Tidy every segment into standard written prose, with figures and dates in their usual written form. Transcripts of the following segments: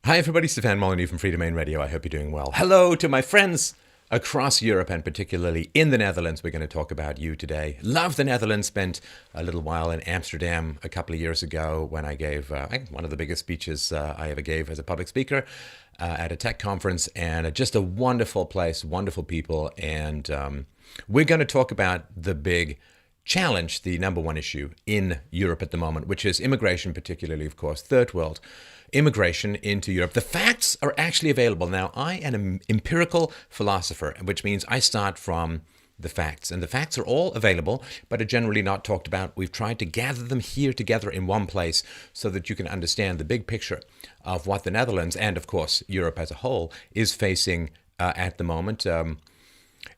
Hi everybody, Stefan Molyneux from Free Domain Radio. I hope you're doing well. Hello to my friends across Europe and particularly in the Netherlands. We're going to talk about you today. Love the Netherlands. Spent a little while in Amsterdam a couple of years ago when I gave one of the biggest speeches I ever gave as a public speaker at a tech conference, and just a wonderful place, wonderful people. And we're going to talk about the big challenge, the number one issue in Europe at the moment, which is immigration, particularly, of course, third world immigration into Europe. The facts are actually available. Now, I am an empirical philosopher, which means I start from the facts. And the facts are all available, but are generally not talked about. We've tried to gather them here together in one place so that you can understand the big picture of what the Netherlands and, of course, Europe as a whole is facing at the moment.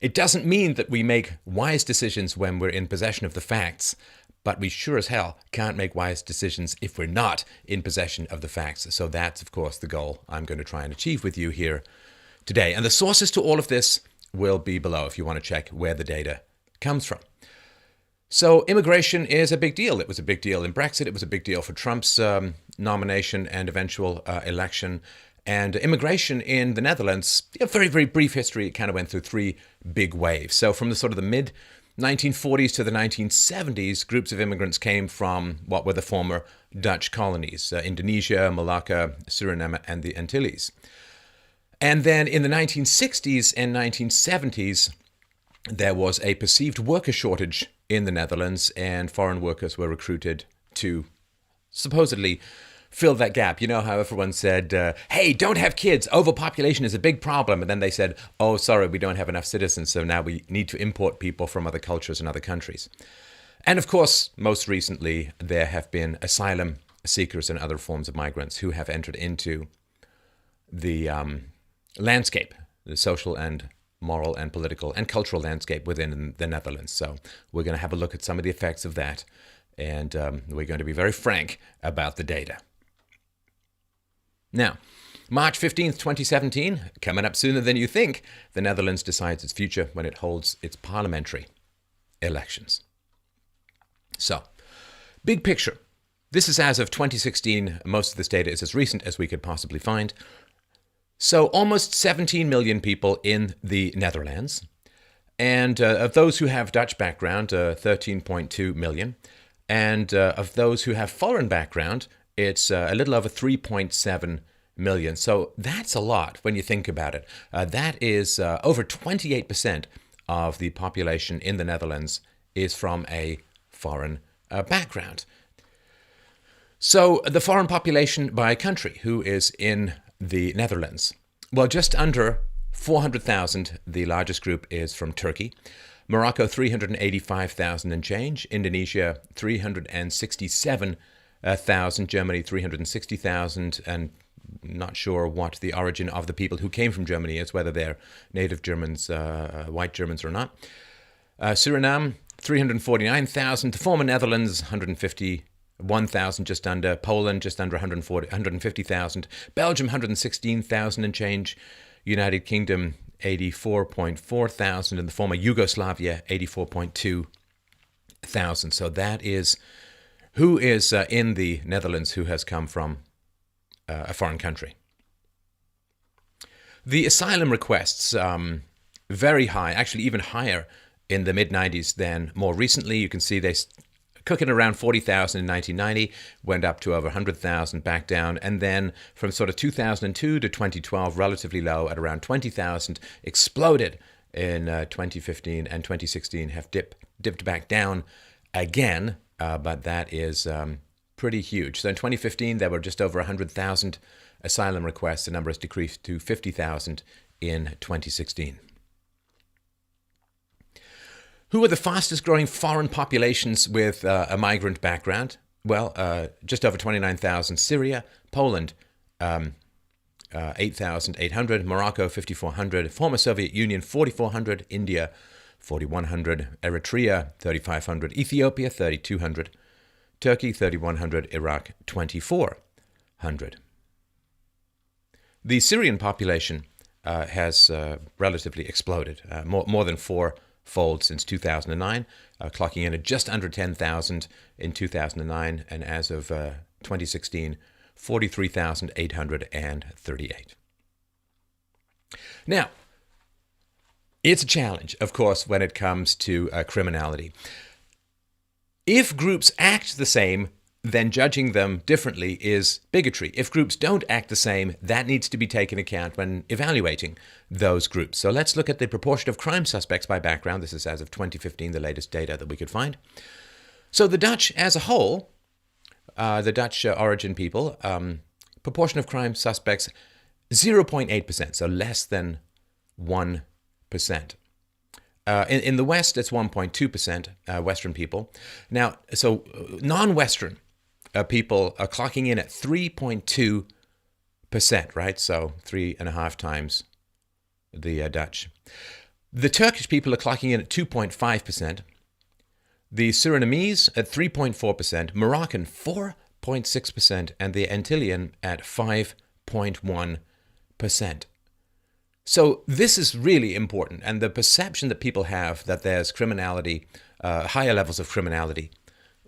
It doesn't mean that we make wise decisions when we're in possession of the facts, but we sure as hell can't make wise decisions if we're not in possession of the facts. So that's, of course, the goal I'm going to try and achieve with you here today. And the sources to all of this will be below if you want to check where the data comes from. So immigration is a big deal. It was a big deal in Brexit. It was a big deal for Trump's nomination and eventual election. And immigration in the Netherlands, a very, very brief history. It kind of went through three big waves. So from the sort of the mid 1940s to the 1970s, groups of immigrants came from what were the former Dutch colonies, Indonesia, Malacca, Suriname, and the Antilles. And then in the 1960s and 1970s, there was a perceived worker shortage in the Netherlands, and foreign workers were recruited to supposedly fill that gap. You know how everyone said, hey, don't have kids, overpopulation is a big problem. And then they said, oh, sorry, we don't have enough citizens, so now we need to import people from other cultures and other countries. And of course, most recently, there have been asylum seekers and other forms of migrants who have entered into the landscape, the social and moral and political and cultural landscape within the Netherlands. So we're going to have a look at some of the effects of that, and we're going to be very frank about the data. Now, March 15th, 2017, coming up sooner than you think, the Netherlands decides its future when it holds its parliamentary elections. So, big picture. This is as of 2016. Most of this data is as recent as we could possibly find. So, almost 17 million people in the Netherlands. And of those who have Dutch background, 13.2 million. And of those who have foreign background, it's a little over 3.7 million. So that's a lot when you think about it. That is over 28% of the population in the Netherlands is from a foreign background. So the foreign population by country who is in the Netherlands, well, just under 400,000. The largest group is from Turkey. Morocco, 385,000 and change. Indonesia, 367,000. Germany, 360,000, and not sure what the origin of the people who came from Germany is, whether they're native Germans, white Germans or not. Suriname, 349,000. The former Netherlands, 151,000, just under. Poland, just under 150,000. Belgium, 116,000 and change. United Kingdom, 84.4 thousand. And the former Yugoslavia, 84.2 thousand. So that is who is in the Netherlands who has come from a foreign country. The asylum requests, very high, actually even higher in the mid-90s than more recently. You can see they cooking around 40,000 in 1990, went up to over 100,000, back down, and then from sort of 2002 to 2012, relatively low at around 20,000, exploded in 2015 and 2016, have dipped back down again. But that is pretty huge. So in 2015, there were just over 100,000 asylum requests. The number has decreased to 50,000 in 2016. Who are the fastest growing foreign populations with a migrant background? Well, just over 29,000 Syria, Poland, 8,800, Morocco, 5,400, former Soviet Union, 4,400, India, 4,100, Eritrea, 3,500, Ethiopia, 3,200, Turkey, 3,100, Iraq, 2,400. The Syrian population has relatively exploded, more than fourfold since 2009, clocking in at just under 10,000 in 2009, and as of 2016, 43,838. Now, it's a challenge, of course, when it comes to criminality. If groups act the same, then judging them differently is bigotry. If groups don't act the same, that needs to be taken into account when evaluating those groups. So let's look at the proportion of crime suspects by background. This is as of 2015, the latest data that we could find. So the Dutch as a whole, the Dutch origin people, proportion of crime suspects, 0.8%, so less than 1%. In the West, it's 1.2%, Western people. Now, so non-Western people are clocking in at 3.2%, right? So 3.5 times the Dutch. The Turkish people are clocking in at 2.5%. The Surinamese at 3.4%, Moroccan 4.6%, and the Antillean at 5.1%. So this is really important, and the perception that people have that there's criminality, higher levels of criminality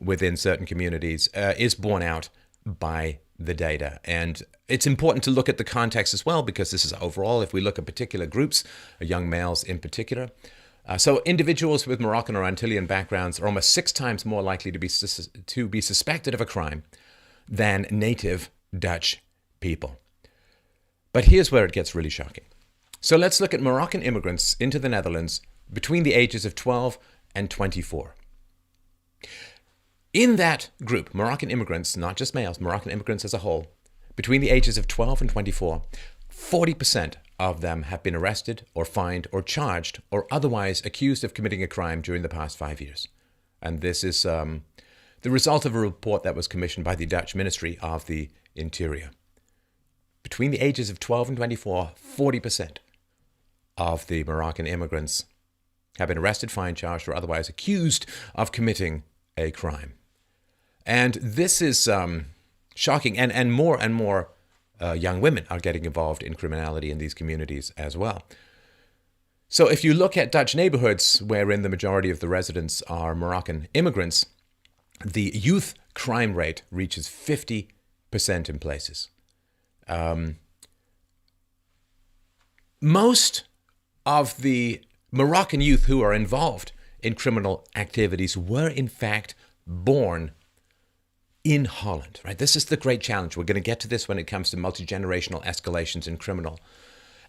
within certain communities is borne out by the data. And it's important to look at the context as well, because this is overall, if we look at particular groups, young males in particular. So individuals with Moroccan or Antillean backgrounds are almost 6 times more likely to be suspected of a crime than native Dutch people. But here's where it gets really shocking. So let's look at Moroccan immigrants into the Netherlands between the ages of 12 and 24. In that group, Moroccan immigrants, not just males, Moroccan immigrants as a whole, between the ages of 12 and 24, 40% of them have been arrested or fined or charged or otherwise accused of committing a crime during the past 5 years. And this is the result of a report that was commissioned by the Dutch Ministry of the Interior. Between the ages of 12 and 24, 40% of the Moroccan immigrants have been arrested, fined, charged, or otherwise accused of committing a crime. And this is shocking. And more young women are getting involved in criminality in these communities as well. So if you look at Dutch neighborhoods wherein the majority of the residents are Moroccan immigrants, the youth crime rate reaches 50% in places. Most of the Moroccan youth who are involved in criminal activities were in fact born in Holland, right? This is the great challenge. We're going to get to this when it comes to multi-generational escalations in criminal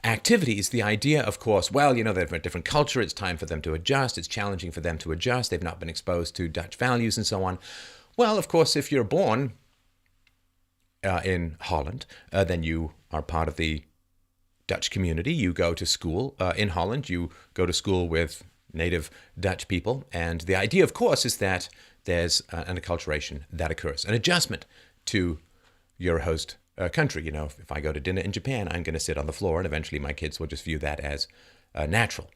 activities. The idea, of course, well, you know, they're a different culture. It's time for them to adjust. It's challenging for them to adjust. They've not been exposed to Dutch values and so on. Well, of course, if you're born in Holland, then you are part of the Dutch community. You go to school in Holland. You go to school with native Dutch people. And the idea, of course, is that there's an acculturation that occurs, an adjustment to your host country. You know, if I go to dinner in Japan, I'm going to sit on the floor, and eventually my kids will just view that as natural.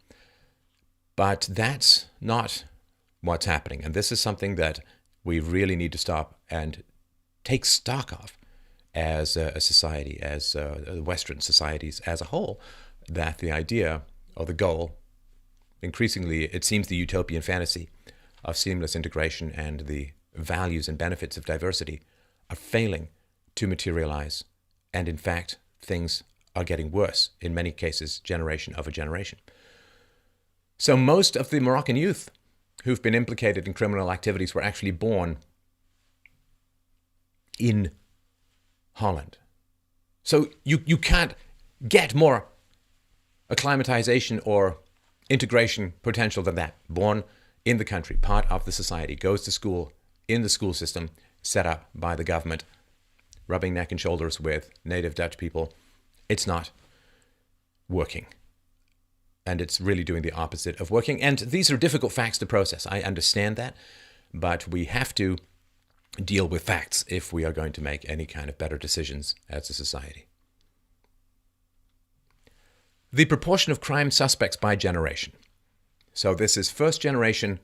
But that's not what's happening. And this is something that we really need to stop and take stock of as a society, as Western societies as a whole, that the idea or the goal, increasingly it seems the utopian fantasy of seamless integration and the values and benefits of diversity are failing to materialize. And in fact, things are getting worse, in many cases, generation over generation. So most of the Moroccan youth who've been implicated in criminal activities were actually born in Holland. So you can't get more acclimatization or integration potential than that. Born in the country, part of the society, goes to school in the school system set up by the government, rubbing neck and shoulders with native Dutch people. It's not working. And it's really doing the opposite of working. And these are difficult facts to process. I understand that. But we have to deal with facts if we are going to make any kind of better decisions as a society. The proportion of crime suspects by generation. So this is first generation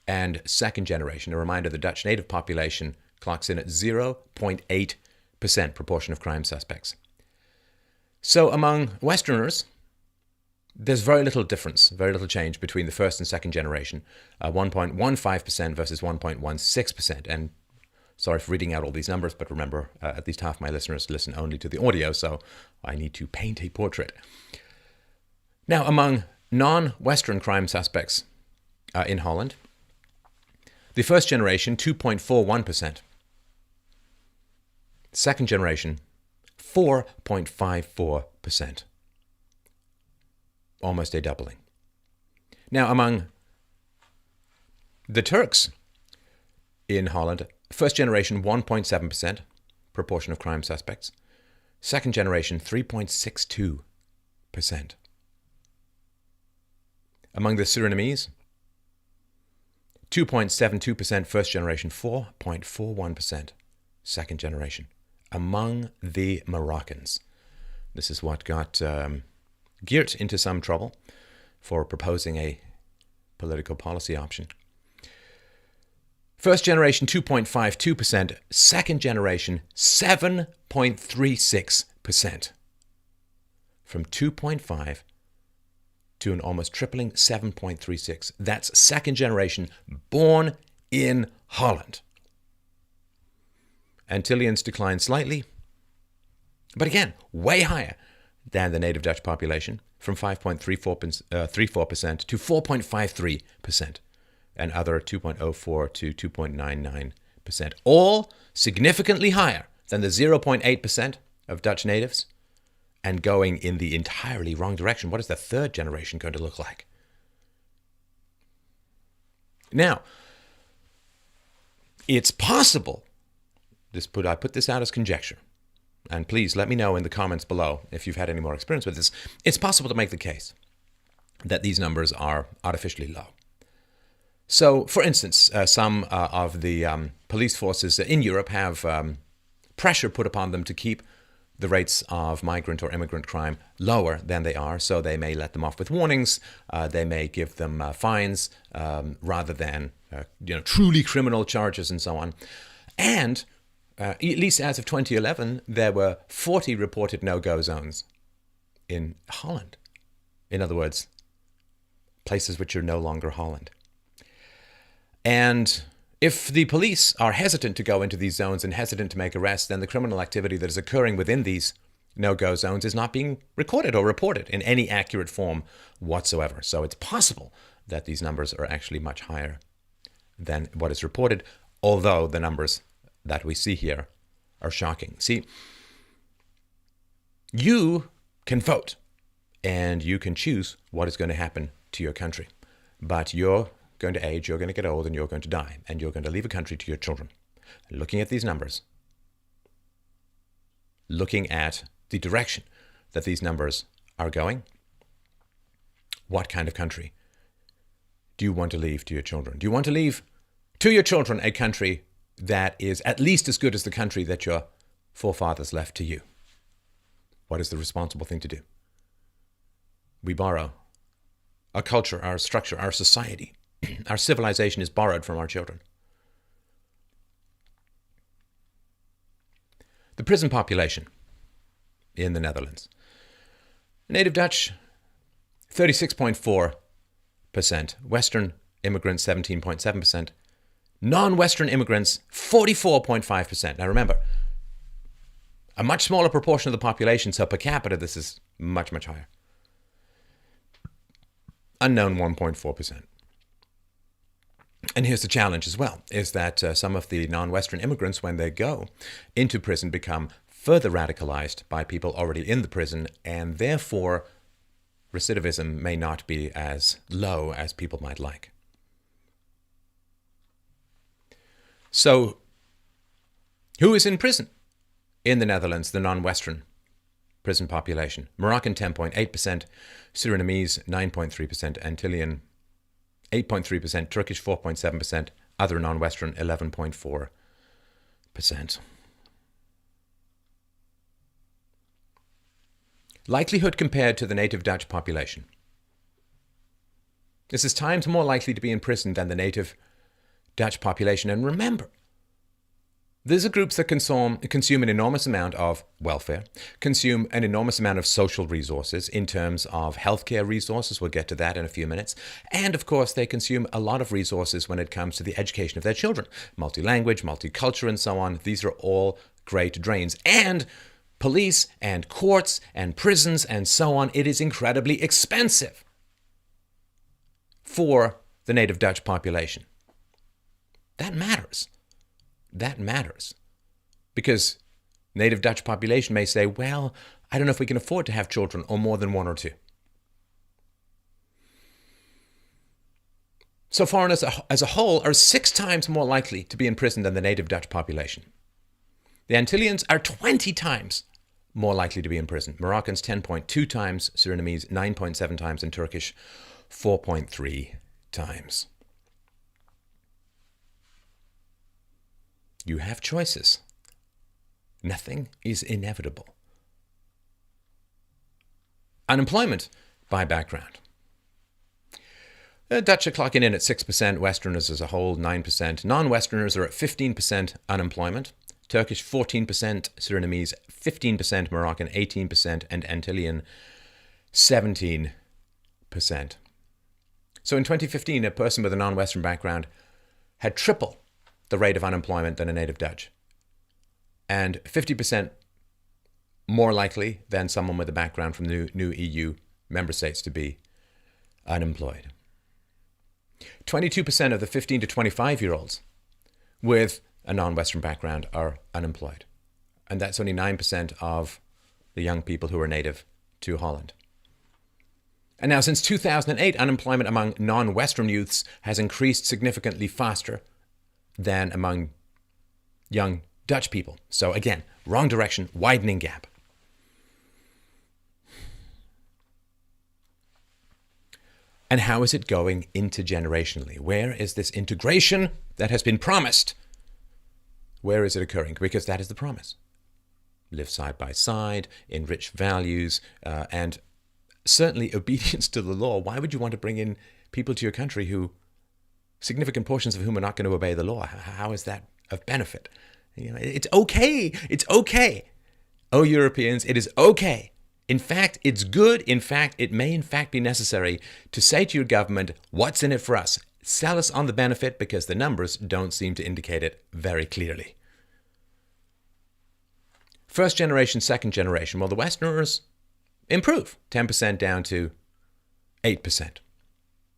and second generation. A reminder, the Dutch native population clocks in at 0.8% proportion of crime suspects. So among Westerners, there's very little difference, very little change between the first and second generation, 1.15% versus 1.16%. And Sorry for reading out all these numbers, but remember, at least half my listeners listen only to the audio, so I need to paint a portrait. Now, among non-Western crime suspects in Holland, the first generation, 2.41%. Second generation, 4.54%. Almost a doubling. Now, among the Turks in Holland, first generation, 1.7% proportion of crime suspects. Second generation, 3.62%. Among the Surinamese, 2.72% first generation, 4.41% second generation. Among the Moroccans, this is what got Geert into some trouble for proposing a political policy option. First generation, 2.52%. Second generation, 7.36%. From 2.5 to an almost tripling 7.36. That's second generation, born in Holland. Antillians declined slightly, but again, way higher than the native Dutch population, from 5.34% to 4.53%, and other 2.04 to 2.99%, all significantly higher than the 0.8% of Dutch natives, and going in the entirely wrong direction. What is the third generation going to look like? Now, it's possible, I put this out as conjecture, and please let me know in the comments below if you've had any more experience with this. It's possible to make the case that these numbers are artificially low. So, for instance, some of the police forces in Europe have pressure put upon them to keep the rates of migrant or immigrant crime lower than they are. So they may let them off with warnings. They may give them fines rather than truly criminal charges and so on. And at least as of 2011, there were 40 reported no-go zones in Holland. In other words, places which are no longer Holland. And if the police are hesitant to go into these zones and hesitant to make arrests, then the criminal activity that is occurring within these no-go zones is not being recorded or reported in any accurate form whatsoever. So it's possible that these numbers are actually much higher than what is reported, although the numbers that we see here are shocking. See, you can vote and you can choose what is going to happen to your country, but you're going to age, you're going to get old, and you're going to die, and you're going to leave a country to your children. Looking at these numbers, looking at the direction that these numbers are going, what kind of country do you want to leave to your children? Do you want to leave to your children a country that is at least as good as the country that your forefathers left to you? What is the responsible thing to do? We borrow our culture, our structure, our society. Our civilization is borrowed from our children. The prison population in the Netherlands. Native Dutch, 36.4%. Western immigrants, 17.7%. Non-Western immigrants, 44.5%. Now remember, a much smaller proportion of the population, so per capita this is much, much higher. Unknown, 1.4%. And here's the challenge as well, is that some of the non-Western immigrants, when they go into prison, become further radicalized by people already in the prison, and therefore recidivism may not be as low as people might like. So, who is in prison in the Netherlands, the non-Western prison population? Moroccan, 10.8%, Surinamese, 9.3%, Antillean, 8.3%, Turkish 4.7%, other non-Western 11.4%. Likelihood compared to the native Dutch population. This is times more likely to be in prison than the native Dutch population. And remember, These are groups that consume an enormous amount of welfare, consume an enormous amount of social resources in terms of healthcare resources. We'll get to that in a few minutes. And of course, they consume a lot of resources when it comes to the education of their children. Multi-language, multicultural, and so on. These are all great drains. And police and courts and prisons and so on. It is incredibly expensive for the native Dutch population. That matters. That matters. Because native Dutch population may say, well, I don't know if we can afford to have children or more than one or two. So foreigners as a whole are 6 times more likely to be in prison than the native Dutch population. The Antillians are 20 times more likely to be in prison. Moroccans 10.2 times, Surinamese 9.7 times, and Turkish 4.3 times. You have choices. Nothing is inevitable. Unemployment by background. The Dutch are clocking in at 6%, Westerners as a whole 9%. Non-Westerners are at 15% unemployment. Turkish 14%, Surinamese 15%, Moroccan 18%, and Antillean 17%. So in 2015, a person with a non-Western background had triple the rate of unemployment than a native Dutch, and 50% more likely than someone with a background from the new EU member states to be unemployed. 22% of the 15 to 25-year-olds with a non-Western background are unemployed, and that's only 9% of the young people who are native to Holland. And now, since 2008, unemployment among non-Western youths has increased significantly faster than among young Dutch people. So again, wrong direction, widening gap. And how is it going intergenerationally? Where is this integration that has been promised? Where is it occurring? Because that is the promise. Live side by side, enrich values, and certainly obedience to the law. Why would you want to bring in people to your country who significant portions of whom are not going to obey the law? How is that of benefit? It's okay. It's okay. Oh, Europeans, it is okay. In fact, it's good. In fact, it may in fact be necessary to say to your government, what's in it for us? Sell us on the benefit, because the numbers don't seem to indicate it very clearly. First generation, second generation. Well, the Westerners improve, 10% down to 8%.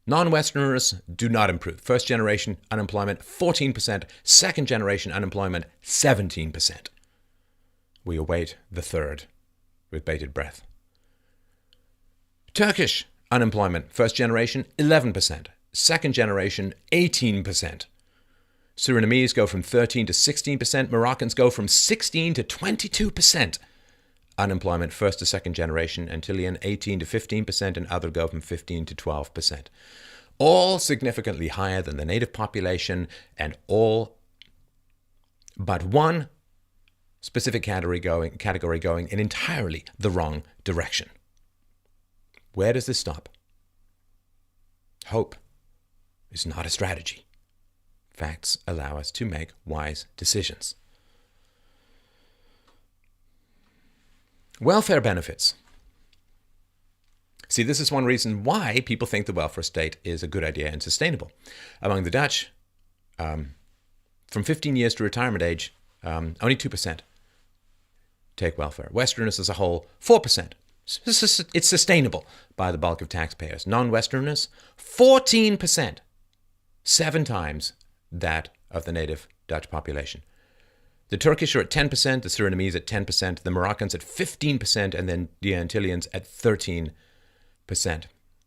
Non-Westerners do not improve. First generation unemployment, 14%. Second generation unemployment, 17%. We await the third with bated breath. Turkish unemployment, first generation, 11%. Second generation, 18%. Surinamese go from 13 to 16%. Moroccans go from 16 to 22%. Unemployment, first to second generation, Antillean 18 to 15%, and other go from 15 to 12%. All significantly higher than the native population, and all but one specific category going in entirely the wrong direction. Where does this stop? Hope is not a strategy. Facts allow us to make wise decisions. Welfare benefits. See, this is one reason why people think the welfare state is a good idea and sustainable. Among the Dutch, from 15 years to retirement age, only 2% take welfare. Westerners as a whole, 4%. It's sustainable by the bulk of taxpayers. Non-Westerners, 14%. 7 times that of the native Dutch population. The Turkish are at 10%, the Surinamese at 10%, the Moroccans at 15%, and then the Antillians at 13%.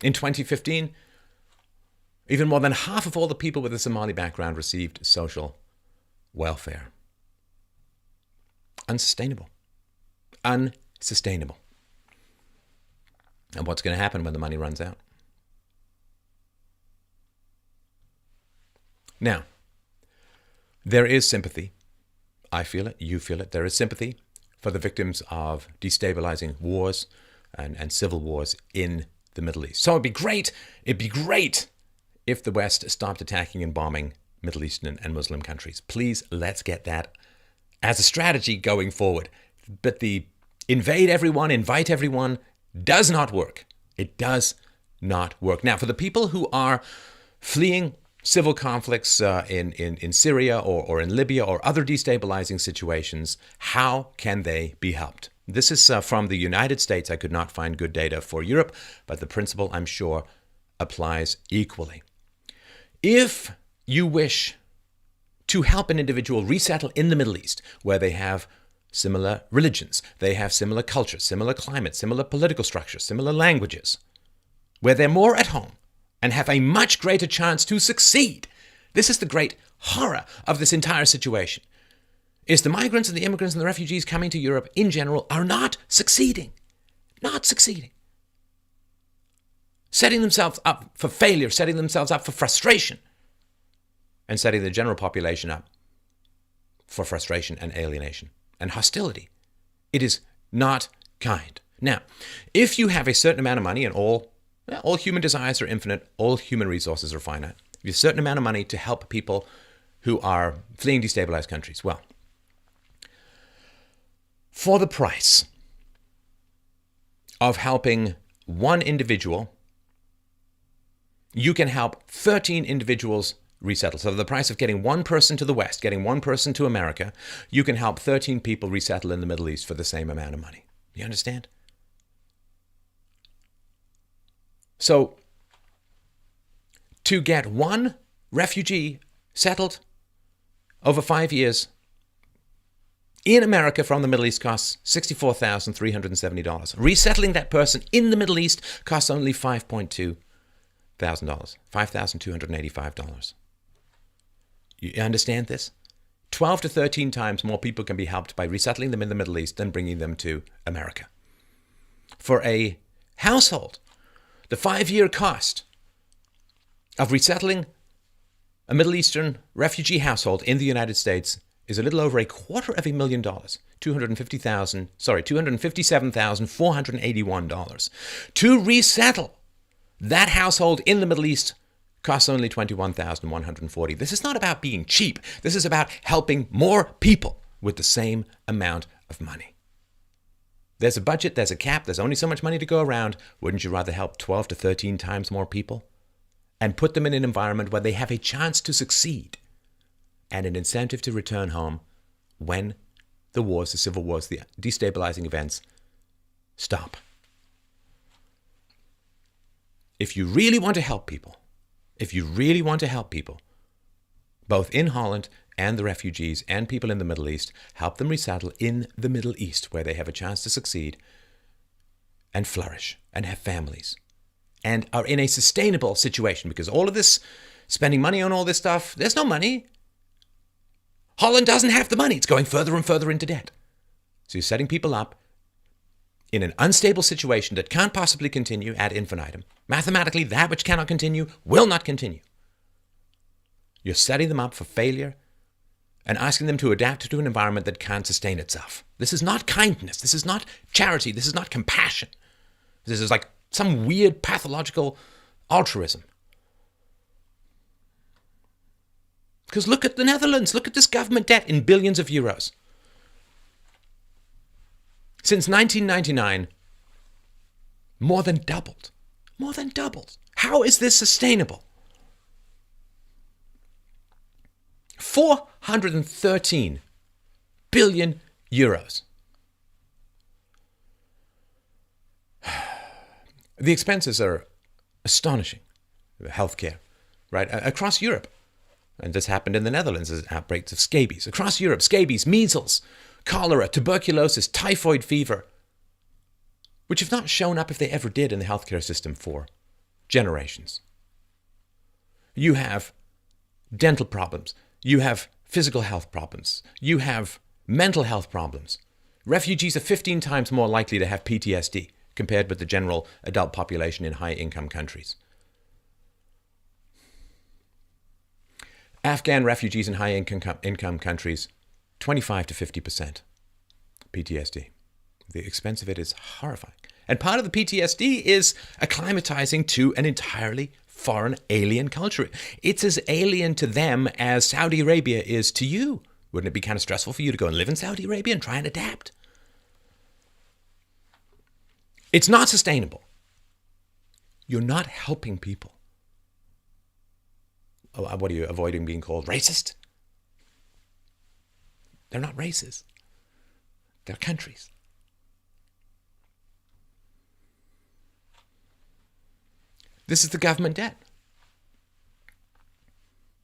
In 2015, even more than half of all the people with a Somali background received social welfare. Unsustainable. Unsustainable. And what's going to happen when the money runs out? Now, there is sympathy. I feel it, you feel it. There is sympathy for the victims of destabilizing wars and civil wars in the Middle East. So it'd be great if the West stopped attacking and bombing Middle Eastern and Muslim countries. Please, let's get that as a strategy going forward. But the invade everyone, invite everyone does not work. It does not work. Now, for the people who are fleeing civil conflicts in Syria or in Libya or other destabilizing situations, how can they be helped? This is from the United States. I could not find good data for Europe, but the principle, I'm sure, applies equally. If you wish to help an individual resettle in the Middle East, where they have similar religions, they have similar cultures, similar climates, similar political structures, similar languages, where they're more at home and have a much greater chance to succeed. This is the great horror of this entire situation, is the migrants and the immigrants and the refugees coming to Europe in general are not succeeding. Not succeeding. Setting themselves up for failure, setting themselves up for frustration, and setting the general population up for frustration and alienation and hostility. It is not kind. Now, if you have a certain amount of money, and all human desires are infinite, all human resources are finite, if you have a certain amount of money to help people who are fleeing destabilized countries, well, for the price of helping one individual, you can help 13 individuals resettle. So the price of getting one person to the West, getting one person to America, you can help 13 people resettle in the Middle East for the same amount of money. You understand? So to get one refugee settled over 5 years in America from the Middle East costs $64,370. Resettling that person in the Middle East costs only $5,200, $5,285. You understand this? 12 to 13 times more people can be helped by resettling them in the Middle East than bringing them to America. For a household, the 5-year cost of resettling a Middle Eastern refugee household in the United States is a little over $250,000, $257,481. To resettle that household in the Middle East costs only $21,140. This is not about being cheap. This is about helping more people with the same amount of money. There's a budget, there's a cap, there's only so much money to go around. Wouldn't you rather help 12 to 13 times more people and put them in an environment where they have a chance to succeed and an incentive to return home when the wars, the civil wars, the destabilizing events stop? If you really want to help people, both in Holland and the refugees and people in the Middle East, help them resettle in the Middle East where they have a chance to succeed and flourish and have families and are in a sustainable situation, because all of this spending money on all this stuff, there's no money. Holland doesn't have the money. It's going further and further into debt. So you're setting people up in an unstable situation that can't possibly continue ad infinitum. Mathematically, that which cannot continue will not continue. You're setting them up for failure and asking them to adapt to an environment that can't sustain itself. This is not kindness. This is not charity. This is not compassion. This is like some weird pathological altruism. Because look at the Netherlands. Look at this government debt in billions of euros. Since 1999, more than doubled. More than doubled. How is this sustainable? 413 billion euros. The expenses are astonishing. Healthcare, right? Across Europe. And this happened in the Netherlands as outbreaks of scabies. Across Europe, scabies, measles, cholera, tuberculosis, typhoid fever, which have not shown up, if they ever did, in the healthcare system for generations. You have dental problems. You have physical health problems. You have mental health problems. Refugees are 15 times more likely to have PTSD compared with the general adult population in high-income countries. Afghan refugees in high-income countries, 25 to 50% PTSD. The expense of it is horrifying. And part of the PTSD is acclimatizing to an entirely foreign, alien culture. It's as alien to them as Saudi Arabia is to you. Wouldn't it be kind of stressful for you to go and live in Saudi Arabia and try and adapt? It's not sustainable. You're not helping people. Oh, what are you avoiding being called? Racist? They're not races. They're countries. This is the government debt.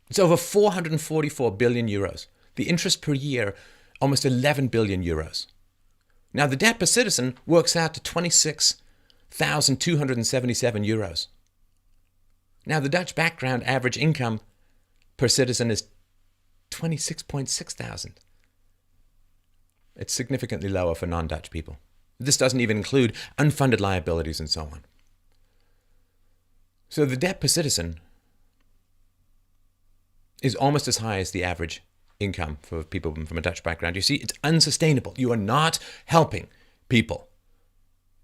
It's over 444 billion euros. The interest per year, almost 11 billion euros. Now, the debt per citizen works out to 26,277 euros. Now, the Dutch background average income per citizen is 26.6 thousand. It's significantly lower for non-Dutch people. This doesn't even include unfunded liabilities and so on. So the debt per citizen is almost as high as the average income for people from a Dutch background. You see, it's unsustainable. You are not helping people.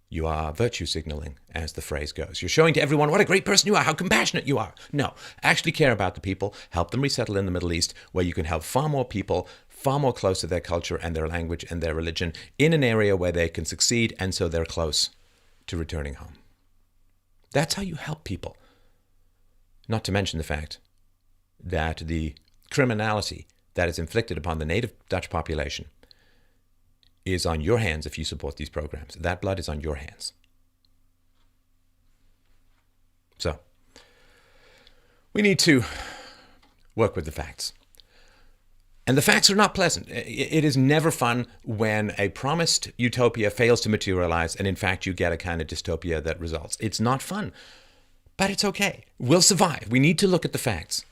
You are virtue signaling, as the phrase goes. You're showing to everyone what a great person you are, how compassionate you are. No, actually care about the people, help them resettle in the Middle East, where you can help far more people, far more close to their culture and their language and their religion, in an area where they can succeed, and so they're close to returning home. That's how you help people. Not to mention the fact that the criminality that is inflicted upon the native Dutch population is on your hands if you support these programs. That blood is on your hands. So, we need to work with the facts. And the facts are not pleasant. It is never fun when a promised utopia fails to materialize and in fact you get a kind of dystopia that results. It's not fun, but it's okay. We'll survive. We need to look at the facts.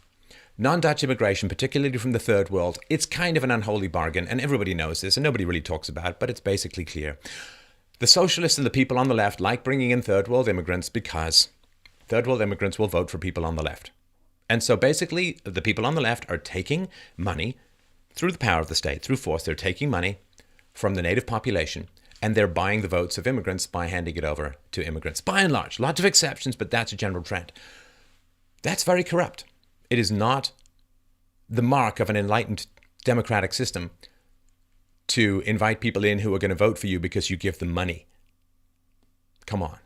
Non-Dutch immigration, particularly from the third world, it's kind of an unholy bargain, and everybody knows this, and nobody really talks about it, but it's basically clear. The socialists and the people on the left like bringing in third world immigrants because third world immigrants will vote for people on the left. And so basically, the people on the left are taking money through the power of the state, through force. They're taking money from the native population, and they're buying the votes of immigrants by handing it over to immigrants. By and large, lots of exceptions, but that's a general trend. That's very corrupt. It is not the mark of an enlightened democratic system to invite people in who are going to vote for you because you give them money. Come on.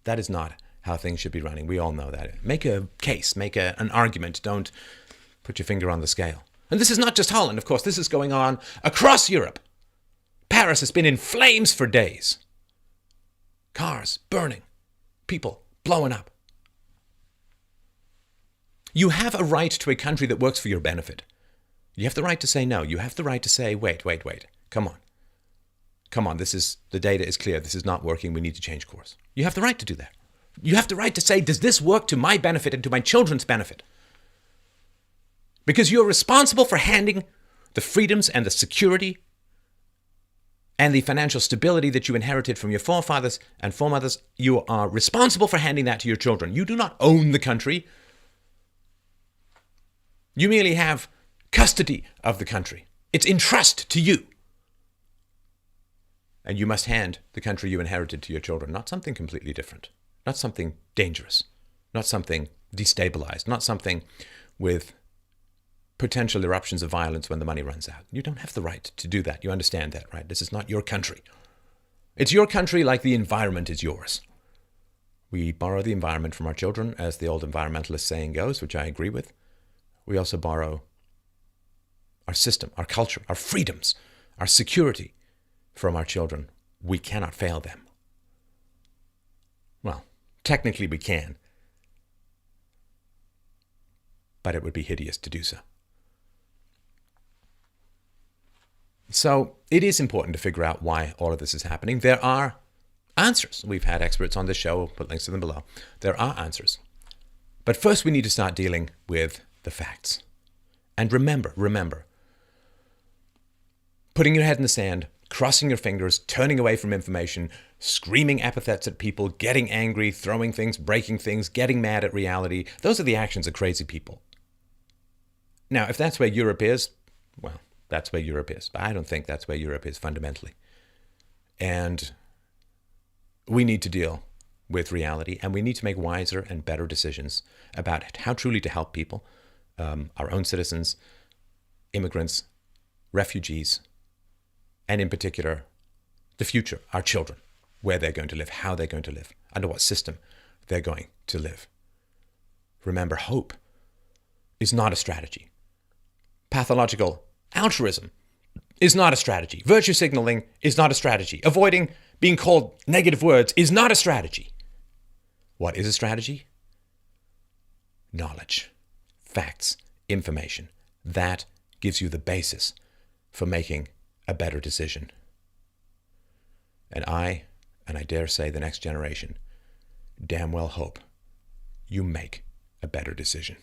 That is not how things should be running. We all know that. Make a case, make an argument. Don't put your finger on the scale. And this is not just Holland, of course. This is going on across Europe. Paris has been in flames for days. Cars burning. People blowing up. You have a right to a country that works for your benefit. You have the right to say no. You have the right to say, wait. Come on, the data is clear. This is not working. We need to change course. You have the right to do that. You have the right to say, does this work to my benefit and to my children's benefit? Because you're responsible for handing the freedoms and the security and the financial stability that you inherited from your forefathers and foremothers. You are responsible for handing that to your children. You do not own the country. You merely have custody of the country. It's in trust to you. And you must hand the country you inherited to your children, not something completely different, not something dangerous, not something destabilized, not something with potential eruptions of violence when the money runs out. You don't have the right to do that. You understand that, right? This is not your country. It's your country like the environment is yours. We borrow the environment from our children, as the old environmentalist saying goes, which I agree with. We also borrow our system, our culture, our freedoms, our security from our children. We cannot fail them. Well, technically we can, but it would be hideous to do so. So it is important to figure out why all of this is happening. There are answers. We've had experts on this show. We'll put links to them below. There are answers. But first we need to start dealing with the facts. And remember, putting your head in the sand, crossing your fingers, turning away from information, screaming epithets at people, getting angry, throwing things, breaking things, getting mad at reality, those are the actions of crazy people. Now, if that's where Europe is, well, that's where Europe is. But I don't think that's where Europe is fundamentally. And we need to deal with reality, and we need to make wiser and better decisions about how truly to help people, our own citizens, immigrants, refugees, and in particular, the future, our children, where they're going to live, how they're going to live, under what system they're going to live. Remember, hope is not a strategy. Pathological altruism is not a strategy. Virtue signaling is not a strategy. Avoiding being called negative words is not a strategy. What is a strategy? Knowledge, facts, information. That gives you the basis for making a better decision. And I dare say the next generation, damn well hope you make a better decision.